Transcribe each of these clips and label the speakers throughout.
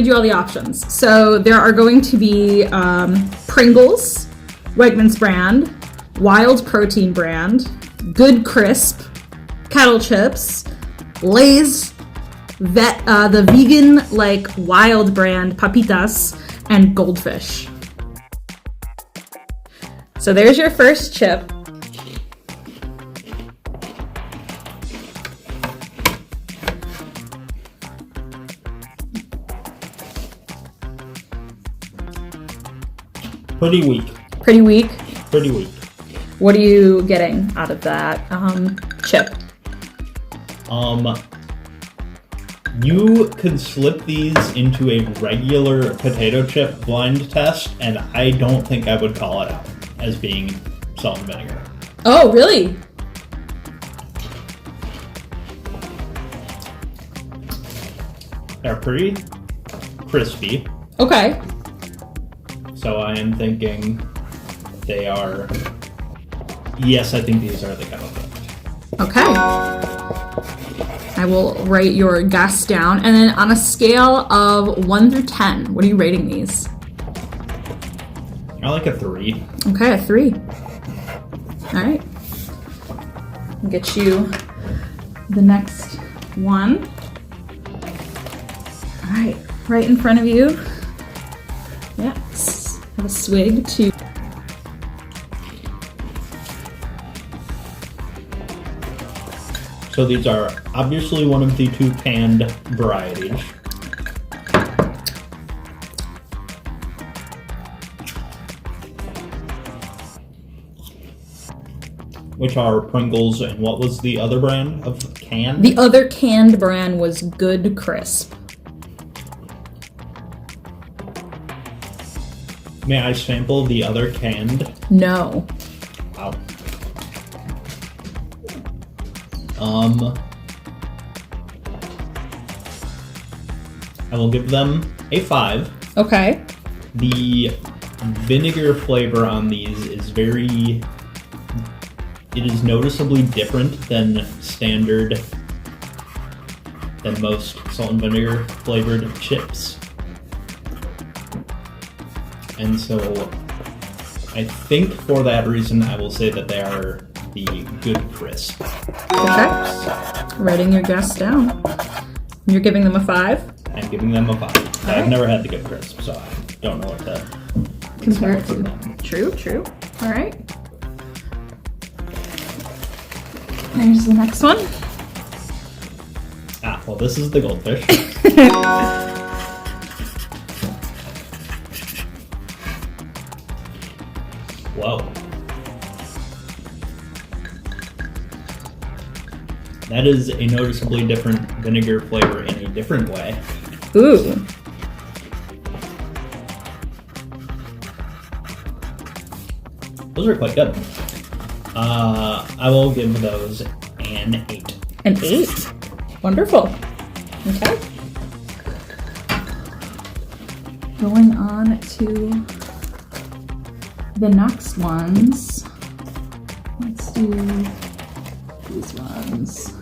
Speaker 1: read you all the options. So there are going to be Pringles, WEGMAN'S brand, Wild Protein brand, Good Crisp, Kettle Chips, Lay's, the vegan like Wild brand Papitas, and Goldfish. So there's your first chip.
Speaker 2: Pretty weak.
Speaker 1: Pretty weak.
Speaker 2: Pretty weak.
Speaker 1: What are you getting out of that chip?
Speaker 2: You could slip these into a regular potato chip blind test, and I don't think I would call it out as being salt and vinegar.
Speaker 1: Oh, really?
Speaker 2: They're pretty crispy.
Speaker 1: Okay.
Speaker 2: So I am thinking they are... Yes, I think these are the kettle cooked.
Speaker 1: Okay. I will write your guess down. And then on a scale of 1 through 10, what are you rating these?
Speaker 2: I like a 3.
Speaker 1: Okay, a 3. All right. I'll get you the next one. All right, right in front of you. Yes. Have a swig to...
Speaker 2: So these are obviously one of the 2 canned varieties. Which are Pringles, and what was the other brand of canned?
Speaker 1: The other canned brand was Good Crisp.
Speaker 2: May I sample the other canned?
Speaker 1: No.
Speaker 2: Wow. I will give them a 5.
Speaker 1: Okay.
Speaker 2: The vinegar flavor on these is very... It is noticeably different than standard, than most salt and vinegar flavored chips. And so I think for that reason I will say that they are the Good Crisp.
Speaker 1: Okay. Writing your guess down. You're giving them a 5?
Speaker 2: I'm giving them a 5. I've never had the Good Crisp, so I don't know what to
Speaker 1: compare it to. True. All right. There's the next one.
Speaker 2: Well, this is the Goldfish. Whoa. That is a noticeably different vinegar flavor in a different way.
Speaker 1: Ooh.
Speaker 2: Those are quite good. I will give those an 8.
Speaker 1: An 8? Wonderful. Okay. Going on to the next ones. Let's do these ones.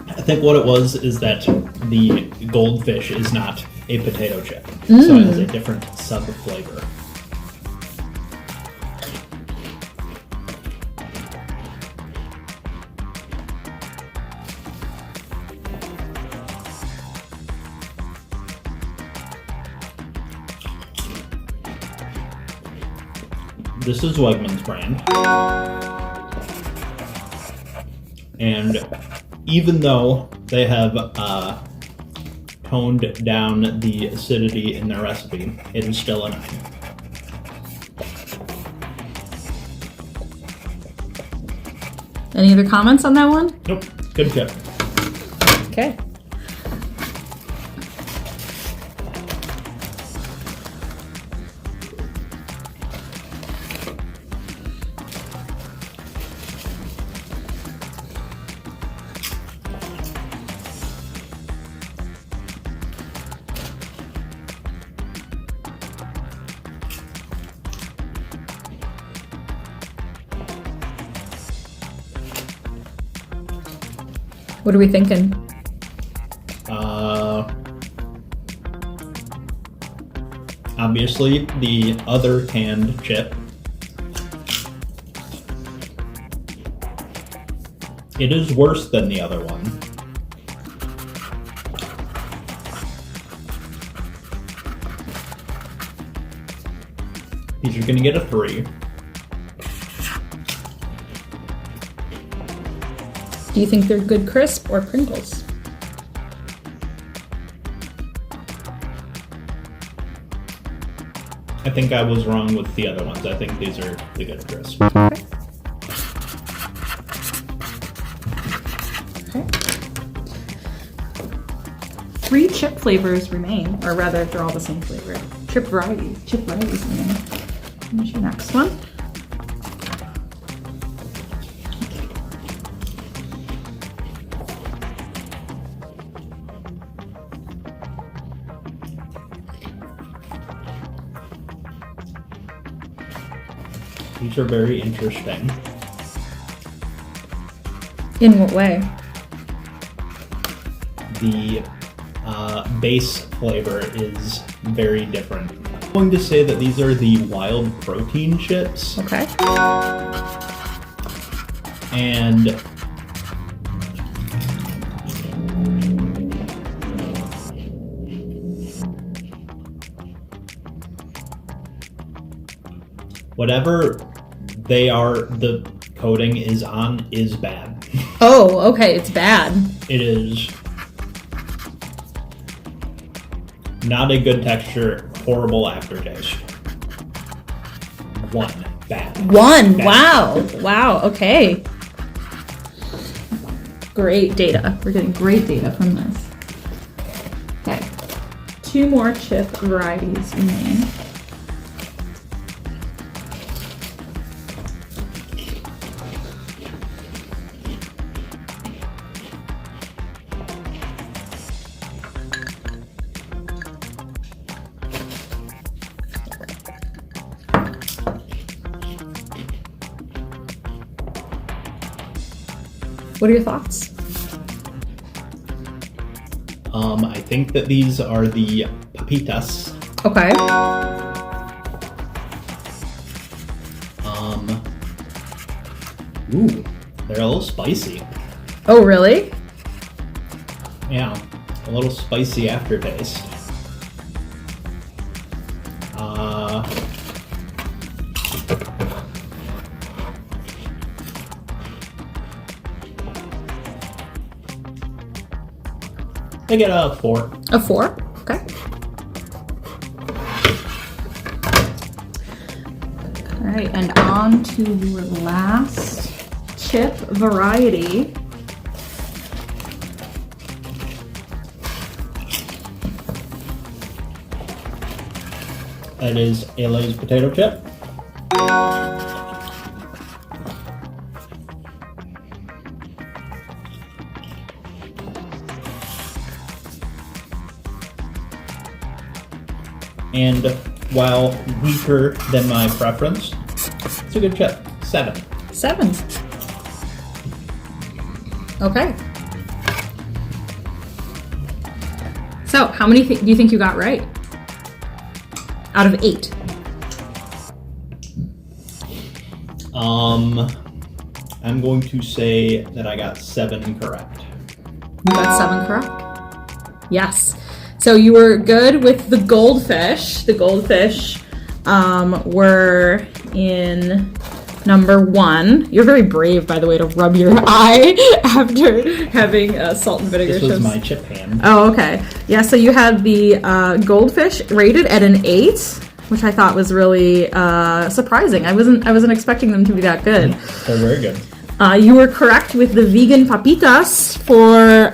Speaker 2: I think what it was is that the Goldfish is not a potato chip, so it has a different sub-flavor. This is WEGMAN'S brand. And even though they have toned down the acidity in their recipe, it is still a 9.
Speaker 1: Any other comments on that one?
Speaker 2: Nope. Good chip.
Speaker 1: Okay. What are we thinking?
Speaker 2: obviously, the other canned chip. It is worse than the other one. These are going to get a 3.
Speaker 1: Do you think they're Good Crisp or Pringles?
Speaker 2: I think I was wrong with the other ones. I think these are the Good Crisp.
Speaker 1: Okay. 3 chip flavors remain, or rather, they're all the same flavor. Chip varieties remain. Here's your next one.
Speaker 2: These are very interesting.
Speaker 1: In what way?
Speaker 2: The base flavor is very different. I'm going to say that these are the wild protein chips.
Speaker 1: Okay.
Speaker 2: And whatever they are, the coating is on is bad.
Speaker 1: Oh, okay, it's bad.
Speaker 2: It is not a good texture, horrible aftertaste. 1 bad.
Speaker 1: 1.
Speaker 2: Bad.
Speaker 1: Wow. Wow. Okay. Great data. We're getting great data from this. Okay. 2 more chip varieties remain. What are your thoughts?
Speaker 2: I think that these are the papitas.
Speaker 1: Okay.
Speaker 2: Ooh, they're a little spicy.
Speaker 1: Oh, really?
Speaker 2: Yeah, a little spicy aftertaste. I get a 4.
Speaker 1: A 4? Okay. All right, and on to your last chip variety.
Speaker 2: That is a Lay's potato chip. And while weaker than my preference, it's a good chip. 7.
Speaker 1: 7. Okay. So, how many do you think you got right? Out of 8.
Speaker 2: I'm going to say that I got 7 correct.
Speaker 1: You got 7 correct? Yes. So you were good with the goldfish. The goldfish were in number 1. You're very brave, by the way, to rub your eye after having salt and vinegar
Speaker 2: This was
Speaker 1: chips.
Speaker 2: my chip hand.
Speaker 1: Oh, okay. Yeah, so you had the goldfish rated at an 8, which I thought was really surprising. I wasn't expecting them to be that good.
Speaker 2: They're very good.
Speaker 1: You were correct with the vegan papitas for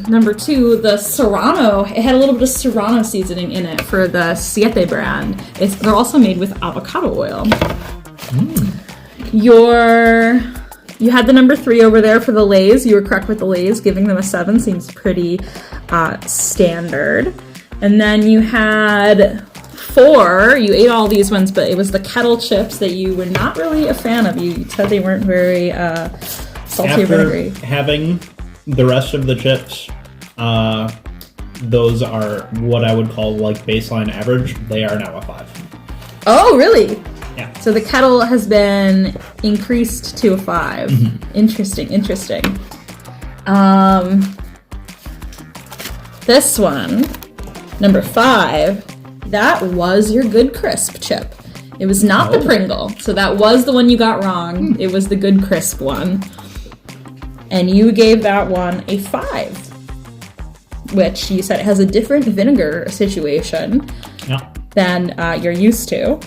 Speaker 1: number 2, the Serrano. It had a little bit of Serrano seasoning in it for the Siete brand. They're also made with avocado oil. You had the number 3 over there for the Lay's. You were correct with the Lay's. Giving them a 7 seems pretty standard. And then you had 4. You ate all these ones, but it was the kettle chips that you were not really a fan of. You said they weren't very salty or vinegary.
Speaker 2: After having the rest of the chips, those are what I would call like baseline average. They are now a 5.
Speaker 1: Oh, really?
Speaker 2: Yeah.
Speaker 1: So the kettle has been increased to a 5. Interesting. This one, number 5, that was your Good Crisp chip. It was not the Pringle, so that was the one you got wrong. It was the Good Crisp one. And you gave that one a 5, which you said it has a different vinegar situation than you're used to.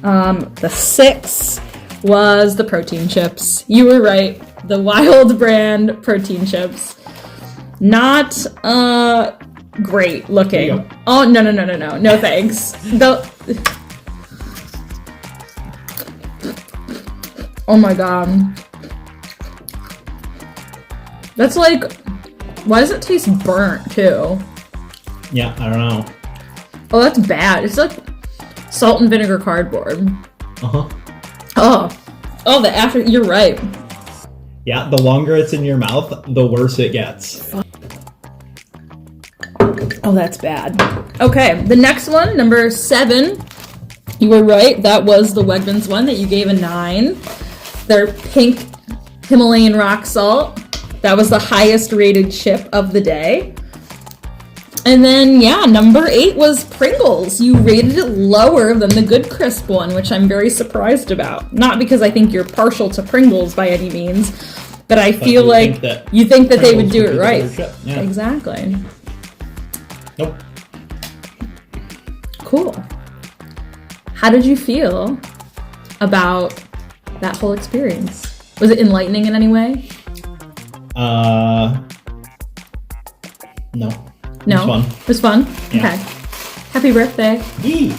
Speaker 1: The 6 was the protein chips. You were right. The Wild brand protein chips. Not great looking. Oh, no. No thanks. Oh my god. That's like, why does it taste burnt too?
Speaker 2: Yeah, I don't know.
Speaker 1: Oh, that's bad. It's like salt and vinegar cardboard. Oh, the after, you're right.
Speaker 2: Yeah, the longer it's in your mouth, the worse it gets.
Speaker 1: Oh, that's bad. Okay, the next one, number 7. You were right. That was the Wegmans one that you gave a 9. Their pink Himalayan rock salt. That was the highest rated chip of the day. And then, yeah, number 8 was Pringles. You rated it lower than the Good Crisp one, which I'm very surprised about. Not because I think you're partial to Pringles by any means, but I feel like you think that they would do it right.
Speaker 2: Yeah.
Speaker 1: Exactly.
Speaker 2: Nope.
Speaker 1: Cool. How did you feel about that whole experience? Was it enlightening in any way?
Speaker 2: No.
Speaker 1: No?
Speaker 2: It was fun.
Speaker 1: It was fun?
Speaker 2: Yeah.
Speaker 1: Okay. Happy birthday.
Speaker 2: Yee!